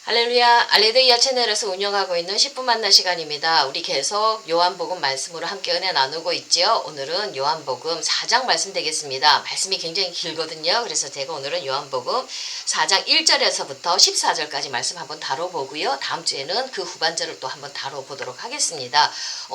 할렐루야, 알레드이아 채널에서 운영하고 있는 10분 만나 시간입니다. 우리 계속 요한복음 말씀으로 함께 은혜 나누고 있지요. 오늘은 요한복음 4장 말씀 되겠습니다. 말씀이 굉장히 길거든요. 그래서 제가 오늘은 요한복음 4장 1절에서부터 14절까지 말씀 한번 다뤄보고요. 다음 주에는 그 후반절을 또 한번 다뤄보도록 하겠습니다.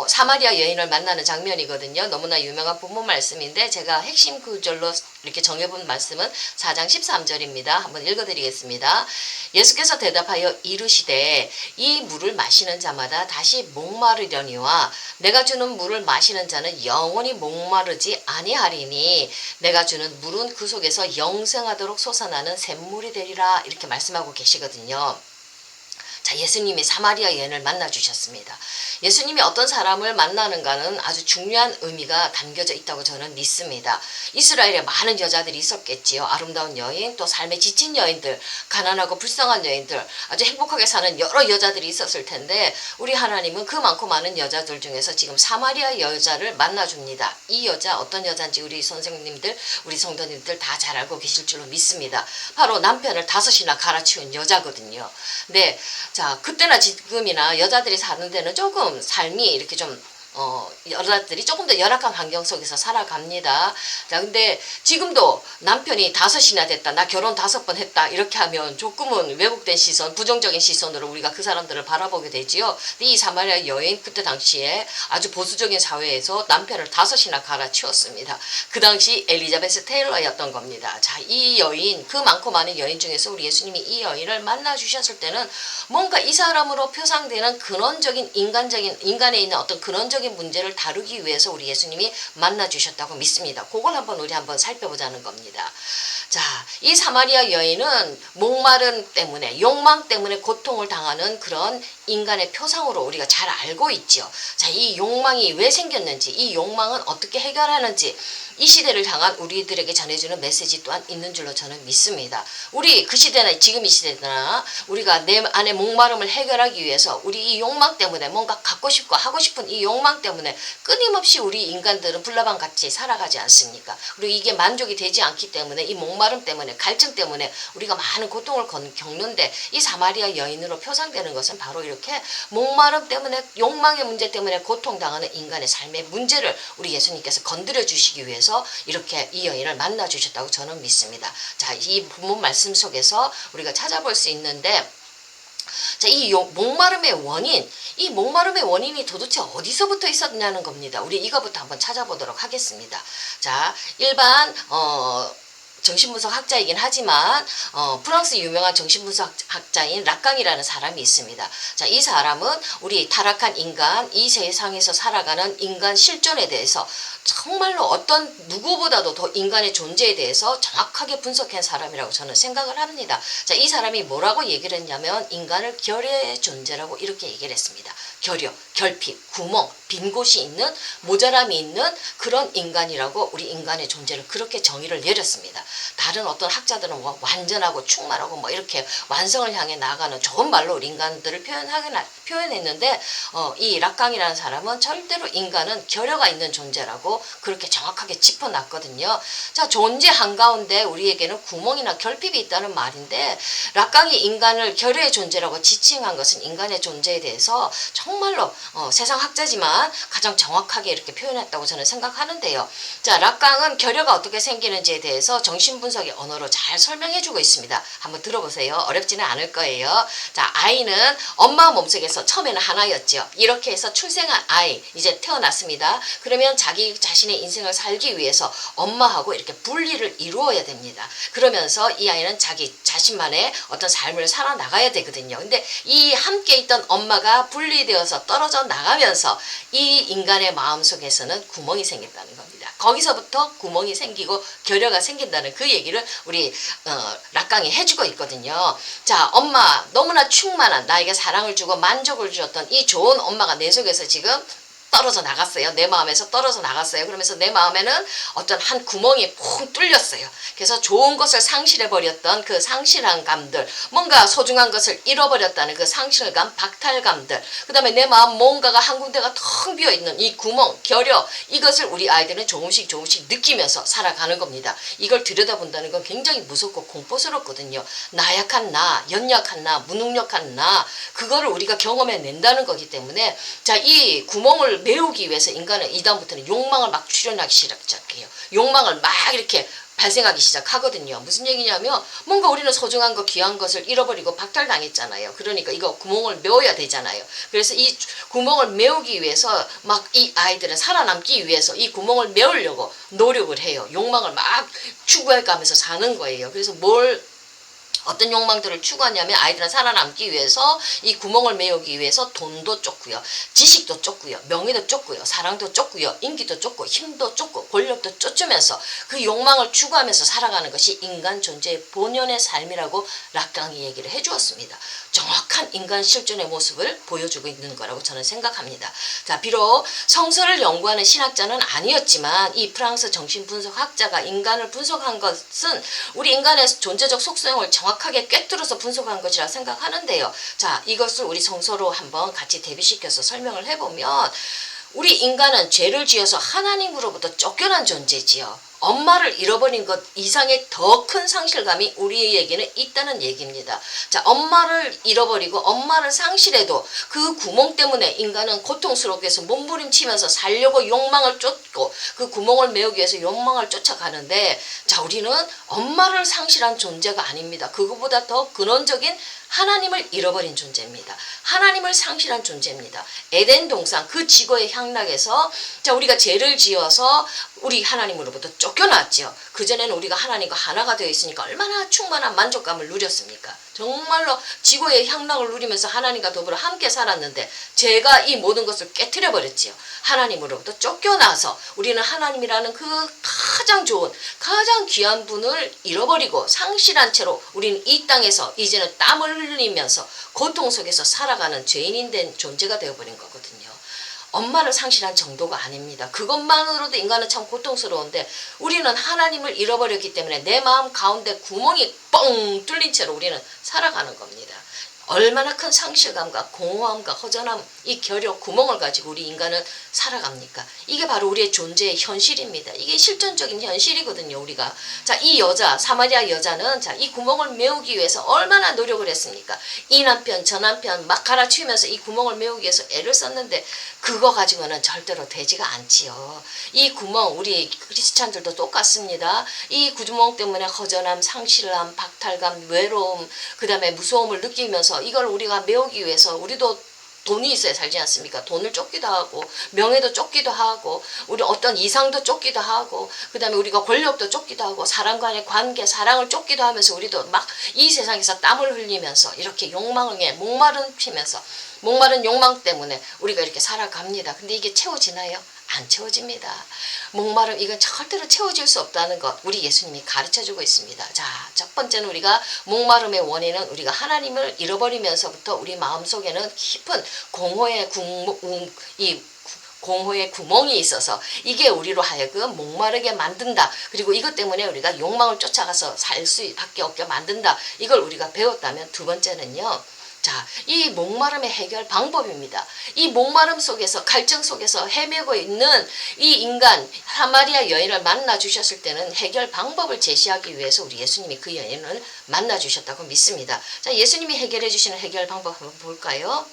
사마리아 여인을 만나는 장면이거든요. 너무나 유명한 본문 말씀인데 제가 핵심 구절로 이렇게 정해본 말씀은 4장 13절입니다. 한번 읽어드리겠습니다. 예수께서 대답하여 이르시되 이 물을 마시는 자마다 다시 목마르려니와 내가 주는 물을 마시는 자는 영원히 목마르지 아니하리니 내가 주는 물은 그 속에서 영생하도록 솟아나는 샘물이 되리라 이렇게 말씀하고 계시거든요. 자, 예수님이 사마리아 여인을 만나 주셨습니다. 예수님이 어떤 사람을 만나는가는 아주 중요한 의미가 담겨져 있다고 저는 믿습니다. 이스라엘에 많은 여자들이 있었겠지요. 아름다운 여인, 또 삶에 지친 여인들, 가난하고 불쌍한 여인들, 아주 행복하게 사는 여러 여자들이 있었을 텐데 우리 하나님은 그 많고 많은 여자들 중에서 지금 사마리아 여자를 만나줍니다. 이 여자 어떤 여자인지 우리 선생님들, 우리 성도님들 다 잘 알고 계실 줄로 믿습니다. 바로 남편을 5이나 갈아치운 여자거든요. 네. 자, 그때나 지금이나 여자들이 사는 데는 조금 삶이 이렇게 좀 여자들이 조금 더 열악한 환경 속에서 살아갑니다. 자, 근데 지금도 남편이 5이나 됐다. 나 결혼 5번 했다. 이렇게 하면 조금은 왜곡된 시선, 부정적인 시선으로 우리가 그 사람들을 바라보게 되지요. 근데 이 사마리아 여인 그때 당시에 아주 보수적인 사회에서 남편을 5이나 갈아치웠습니다. 그 당시 엘리자베스 테일러였던 겁니다. 자, 이 여인, 그 많고 많은 여인 중에서 우리 예수님이 이 여인을 만나 주셨을 때는 뭔가 이 사람으로 표상되는 근원적인 인간에 있는 어떤 근원적인 문제를 다루기 위해서 우리 예수님이 만나 주셨다고 믿습니다. 그걸 우리 한번 살펴보자는 겁니다. 자, 이 사마리아 여인은 목마름 때문에, 욕망 때문에 고통을 당하는 그런 인간의 표상으로 우리가 잘 알고 있죠. 자, 이 욕망이 왜 생겼는지, 이 욕망은 어떻게 해결하는지 이 시대를 향한 우리들에게 전해주는 메시지 또한 있는 줄로 저는 믿습니다. 우리 그 시대나 지금 이 시대나 우리가 내 안의 목마름을 해결하기 위해서 우리 이 욕망 때문에 뭔가 갖고 싶고 하고 싶은 이 욕망 때문에 끊임없이 우리 인간들은 불나방같이 살아가지 않습니까? 그리고 이게 만족이 되지 않기 때문에 이 목마름 때문에 갈증 때문에 우리가 많은 고통을 겪는데 이 사마리아 여인으로 표상되는 것은 바로 이렇게 목마름 때문에 욕망의 문제 때문에 고통당하는 인간의 삶의 문제를 우리 예수님께서 건드려 주시기 위해서 이렇게 이 여인을 만나 주셨다고 저는 믿습니다. 자, 이 본문 말씀 속에서 우리가 찾아볼 수 있는데 자, 이 목마름의 원인, 이 목마름의 원인이 도대체 어디서부터 있었냐는 겁니다. 우리 이거부터 한번 찾아보도록 하겠습니다. 자, 일반 정신분석 학자이긴 하지만 프랑스 유명한 정신분석 학자인 락강이라는 사람이 있습니다. 자, 이 사람은 우리 타락한 인간, 이 세상에서 살아가는 인간 실존에 대해서 정말로 어떤 누구보다도 더 인간의 존재에 대해서 정확하게 분석한 사람이라고 저는 생각을 합니다. 자, 이 사람이 뭐라고 얘기를 했냐면 인간을 결여의 존재라고 이렇게 얘기를 했습니다. 결여, 결핍, 구멍, 빈 곳이 있는, 모자람이 있는 그런 인간이라고 우리 인간의 존재를 그렇게 정의를 내렸습니다. 다른 어떤 학자들은 뭐 완전하고 충만하고 뭐 이렇게 완성을 향해 나아가는 좋은 말로 우리 인간들을 표현했는데 이 락강이라는 사람은 절대로 인간은 결여가 있는 존재라고 그렇게 정확하게 짚어놨거든요. 자, 존재 한가운데 우리에게는 구멍이나 결핍이 있다는 말인데 락강이 인간을 결여의 존재라고 지칭한 것은 인간의 존재에 대해서 정말로 세상 학자지만 가장 정확하게 이렇게 표현했다고 저는 생각하는데요. 자, 락강은 결여가 어떻게 생기는지에 대해서 정신분석의 언어로 잘 설명해주고 있습니다. 한번 들어보세요. 어렵지는 않을 거예요. 자, 아이는 엄마 몸속에서 처음에는 하나였죠. 이렇게 해서 출생한 아이, 이제 태어났습니다. 그러면 자기 자신의 인생을 살기 위해서 엄마하고 이렇게 분리를 이루어야 됩니다. 그러면서 이 아이는 자기 자신만의 어떤 삶을 살아나가야 되거든요. 근데 이 함께 있던 엄마가 분리되어서 떨어져 나가면서 이 인간의 마음속에서는 구멍이 생긴다는 겁니다. 거기서부터 구멍이 생기고 결여가 생긴다는 그 얘기를 우리 락강이 해주고 있거든요. 자, 엄마 너무나 충만한 나에게 사랑을 주고 만족을 주었던 이 좋은 엄마가 내 속에서 지금 떨어져 나갔어요. 내 마음에서 떨어져 나갔어요. 그러면서 내 마음에는 어떤 한 구멍이 퐁 뚫렸어요. 그래서 좋은 것을 상실해버렸던 그 상실한 감들, 뭔가 소중한 것을 잃어버렸다는 그 상실감, 박탈감들, 그 다음에 내 마음 뭔가가 한 군데가 텅 비어있는 이 구멍, 결여, 이것을 우리 아이들은 조금씩 느끼면서 살아가는 겁니다. 이걸 들여다본다는 건 굉장히 무섭고 공포스럽거든요. 나약한 나, 연약한 나, 무능력한 나, 그거를 우리가 경험해낸다는 거기 때문에, 자, 이 구멍을 메우기 위해서 인간은 이다음부터는 욕망을 막 출현하기 시작해요. 욕망을 막 이렇게 발생하기 시작하거든요. 무슨 얘기냐면 뭔가 우리는 소중한 거 귀한 것을 잃어버리고 박탈당했잖아요. 그러니까 이거 구멍을 메워야 되잖아요. 그래서 이 구멍을 메우기 위해서 막 이 아이들은 살아남기 위해서 이 구멍을 메우려고 노력을 해요. 욕망을 막 추구해가면서 사는 거예요. 그래서 어떤 욕망들을 추구하냐면 아이들은 살아남기 위해서 이 구멍을 메우기 위해서 돈도 쫓고요. 지식도 쫓고요. 명예도 쫓고요. 사랑도 쫓고요. 인기도 쫓고 힘도 쫓고 권력도 쫓으면서 그 욕망을 추구하면서 살아가는 것이 인간 존재의 본연의 삶이라고 락강이 얘기를 해주었습니다. 정확한 인간 실존의 모습을 보여주고 있는 거라고 저는 생각합니다. 자, 비록 성서를 연구하는 신학자는 아니었지만 이 프랑스 정신분석학자가 인간을 분석한 것은 우리 인간의 존재적 속성을 정확하게 꿰뚫어서 분석한 것이라 생각하는데요. 자, 이것을 우리 성서로 한번 같이 대비시켜서 설명을 해보면 우리 인간은 죄를 지어서 하나님으로부터 쫓겨난 존재지요. 엄마를 잃어버린 것 이상의 더 큰 상실감이 우리에게는 있다는 얘기입니다. 자, 엄마를 잃어버리고 엄마를 상실해도 그 구멍 때문에 인간은 고통스럽게 해서 몸부림치면서 살려고 욕망을 쫓고 그 구멍을 메우기 위해서 욕망을 쫓아가는데, 자, 우리는 엄마를 상실한 존재가 아닙니다. 그거보다 더 근원적인 하나님을 잃어버린 존재입니다. 하나님을 상실한 존재입니다. 에덴 동산 그 지고의 향락에서, 자, 우리가 죄를 지어서 우리 하나님으로부터 쫓겨났죠. 그전에는 우리가 하나님과 하나가 되어 있으니까 얼마나 충만한 만족감을 누렸습니까? 정말로 지고의 향락을 누리면서 하나님과 더불어 함께 살았는데 죄가 이 모든 것을 깨트려 버렸지요. 하나님으로부터 쫓겨나서 우리는 하나님이라는 그 가장 좋은 가장 귀한 분을 잃어버리고 상실한 채로 우리는 이 땅에서 이제는 땀을 흘리면서 고통 속에서 살아가는 죄인인 된 존재가 되어버린 거거든요. 엄마를 상실한 정도가 아닙니다. 그것만으로도 인간은 참 고통스러운데 우리는 하나님을 잃어버렸기 때문에 내 마음 가운데 구멍이 뻥 뚫린 채로 우리는 살아가는 겁니다. 얼마나 큰 상실감과 공허함과 허전함, 이 결여 구멍을 가지고 우리 인간은 살아갑니까? 이게 바로 우리의 존재의 현실입니다. 이게 실존적인 현실이거든요, 우리가. 자, 이 여자, 사마리아 여자는 자, 이 구멍을 메우기 위해서 얼마나 노력을 했습니까? 이 남편, 저 남편 막 갈아치우면서 이 구멍을 메우기 위해서 애를 썼는데 그거 가지고는 절대로 되지가 않지요. 이 구멍, 우리 크리스찬들도 똑같습니다. 이 구멍 때문에 허전함, 상실감, 박탈감, 외로움, 그 다음에 무서움을 느끼면서 이걸 우리가 메우기 위해서 우리도 돈이 있어야 살지 않습니까? 돈을 쫓기도 하고 명예도 쫓기도 하고 우리 어떤 이상도 쫓기도 하고 그 다음에 우리가 권력도 쫓기도 하고 사람과의 관계, 사랑을 쫓기도 하면서 우리도 막 이 세상에서 땀을 흘리면서 이렇게 욕망에 목마른 욕망 때문에 우리가 이렇게 살아갑니다. 근데 이게 채워지나요? 안 채워집니다. 목마름, 이건 절대로 채워질 수 없다는 것 우리 예수님이 가르쳐주고 있습니다. 자, 첫 번째는 우리가 목마름의 원인은 우리가 하나님을 잃어버리면서부터 우리 마음속에는 깊은 공허의 구멍이 있어서 이게 우리로 하여금 목마르게 만든다. 그리고 이것 때문에 우리가 욕망을 쫓아가서 살 수밖에 없게 만든다. 이걸 우리가 배웠다면, 두 번째는요. 자, 이 목마름의 해결 방법입니다. 이 목마름 속에서, 갈증 속에서 헤매고 있는 이 인간, 사마리아 여인을 만나 주셨을 때는 해결 방법을 제시하기 위해서 우리 예수님이 그 여인을 만나 주셨다고 믿습니다. 자, 예수님이 해결해 주시는 해결 방법 한번 볼까요?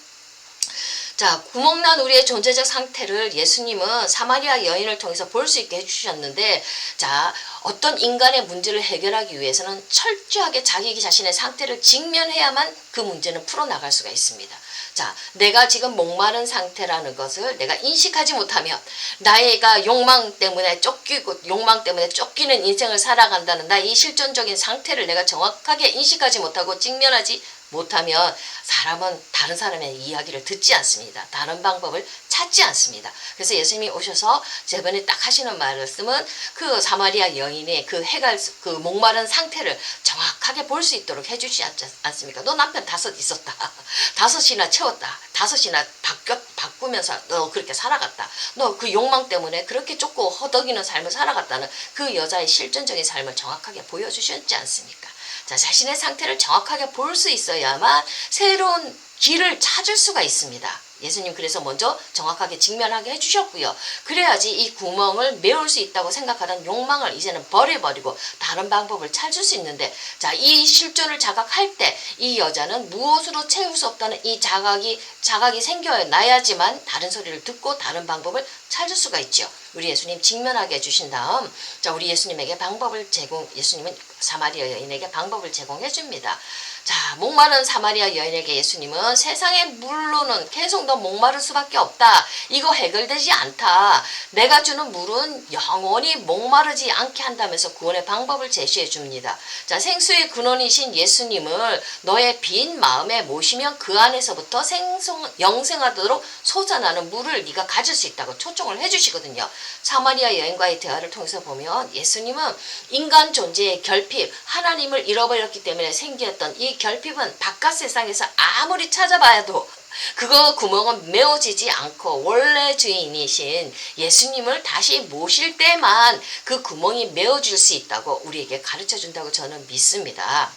자, 구멍난 우리의 존재적 상태를 예수님은 사마리아 여인을 통해서 볼 수 있게 해주셨는데, 자, 어떤 인간의 문제를 해결하기 위해서는 철저하게 자기 자신의 상태를 직면해야만 그 문제는 풀어나갈 수가 있습니다. 자, 내가 지금 목마른 상태라는 것을 내가 인식하지 못하면 나이가 욕망 때문에 쫓기는 인생을 살아간다는 나의 실존적인 상태를 내가 정확하게 인식하지 못하고 직면하지 못하면 사람은 다른 사람의 이야기를 듣지 않습니다. 다른 방법을 찾지 않습니다. 그래서 예수님이 오셔서 저번에 딱 하시는 말씀은 그 사마리아 여인의 그 그 목마른 상태를 정확하게 볼 수 있도록 해주지 않습니까? 너 남편 5 있었다. 5이나 채웠다. 5이나 바꾸면서 너 그렇게 살아갔다. 너 그 욕망 때문에 그렇게 쫓고 허덕이는 삶을 살아갔다는 그 여자의 실존적인 삶을 정확하게 보여주셨지 않습니까? 자, 자신의 상태를 정확하게 볼 수 있어야만 새로운 길을 찾을 수가 있습니다. 예수님 그래서 먼저 정확하게 직면하게 해주셨고요. 그래야지 이 구멍을 메울 수 있다고 생각하던 욕망을 이제는 버려버리고 다른 방법을 찾을 수 있는데, 자, 이 실존을 자각할 때 이 여자는 무엇으로 채울 수 없다는 이 자각이 생겨나야지만 다른 소리를 듣고 다른 방법을 찾을 수가 있죠. 우리 예수님 직면하게 해주신 다음, 자, 우리 예수님에게 예수님은 사마리아 여인에게 방법을 제공해 줍니다. 자, 목마른 사마리아 여인에게 예수님은 세상의 물로는 계속 너 목마를 수밖에 없다. 이거 해결되지 않다. 내가 주는 물은 영원히 목마르지 않게 한다면서 구원의 방법을 제시해 줍니다. 자, 생수의 근원이신 예수님을 너의 빈 마음에 모시면 그 안에서부터 영생하도록 솟아나는 물을 네가 가질 수 있다고 초청을 해주시거든요. 사마리아 여인과의 대화를 통해서 보면 예수님은 인간 존재의 결핍, 하나님을 잃어버렸기 때문에 생겼던 이 결핍은 바깥 세상에서 아무리 찾아봐도 그거 구멍은 메워지지 않고 원래 주인이신 예수님을 다시 모실 때만 그 구멍이 메워질 수 있다고 우리에게 가르쳐 준다고 저는 믿습니다.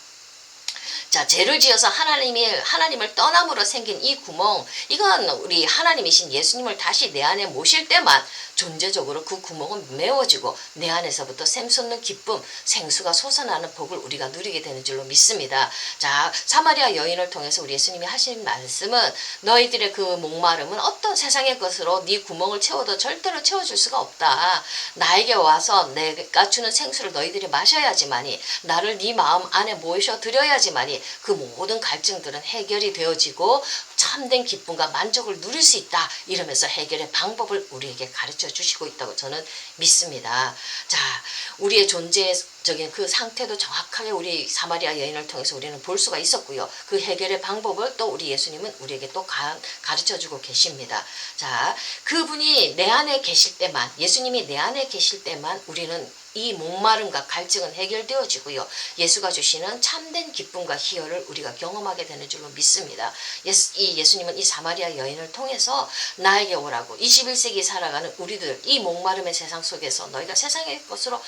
자, 죄를 지어서 하나님을 떠남으로 생긴 이 구멍, 이건 우리 하나님이신 예수님을 다시 내 안에 모실 때만 존재적으로 그 구멍은 메워지고 내 안에서부터 샘솟는 기쁨, 생수가 솟아나는 복을 우리가 누리게 되는 줄로 믿습니다. 자, 사마리아 여인을 통해서 우리 예수님이 하신 말씀은 너희들의 그 목마름은 어떤 세상의 것으로 네 구멍을 채워도 절대로 채워줄 수가 없다. 나에게 와서 내가 주는 생수를 너희들이 마셔야지만이, 나를 네 마음 안에 모셔드려야지만이 그 모든 갈증들은 해결이 되어지고 참된 기쁨과 만족을 누릴 수 있다. 이러면서 해결의 방법을 우리에게 가르쳐 주시고 있다고 저는 믿습니다. 자, 우리의 존재적인 그 상태도 정확하게 우리 사마리아 여인을 통해서 우리는 볼 수가 있었고요. 그 해결의 방법을 또 우리 예수님은 우리에게 또 가르쳐 주고 계십니다. 자, 그분이 내 안에 계실 때만, 예수님이 내 안에 계실 때만 우리는 이 목마름과 갈증은 해결되어지고요. 예수가 주시는 참된 기쁨과 희열을 우리가 경험하게 되는 줄로 믿습니다. 예수님은 이 사마리아 여인을 통해서 나에게 오라고, 21세기 살아가는 우리들, 이 목마름의 세상 속에서 너희가 세상의 것으로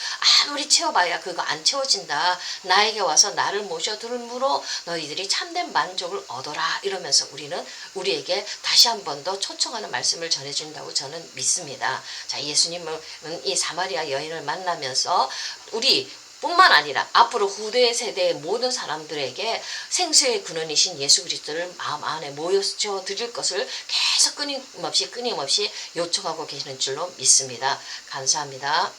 아무리 채워봐야 그거 안 채워진다. 나에게 와서 나를 모셔들므로 너희들이 참된 만족을 얻어라. 이러면서 우리에게 다시 한 번 더 초청하는 말씀을 전해준다고 저는 믿습니다. 자, 예수님은 이 사마리아 여인을 만나면서 우리 뿐만 아니라 앞으로 후대 세대의 모든 사람들에게 생수의 근원이신 예수 그리스도를 마음 안에 모여져 드릴 것을 계속 끊임없이 요청하고 계시는 줄로 믿습니다. 감사합니다.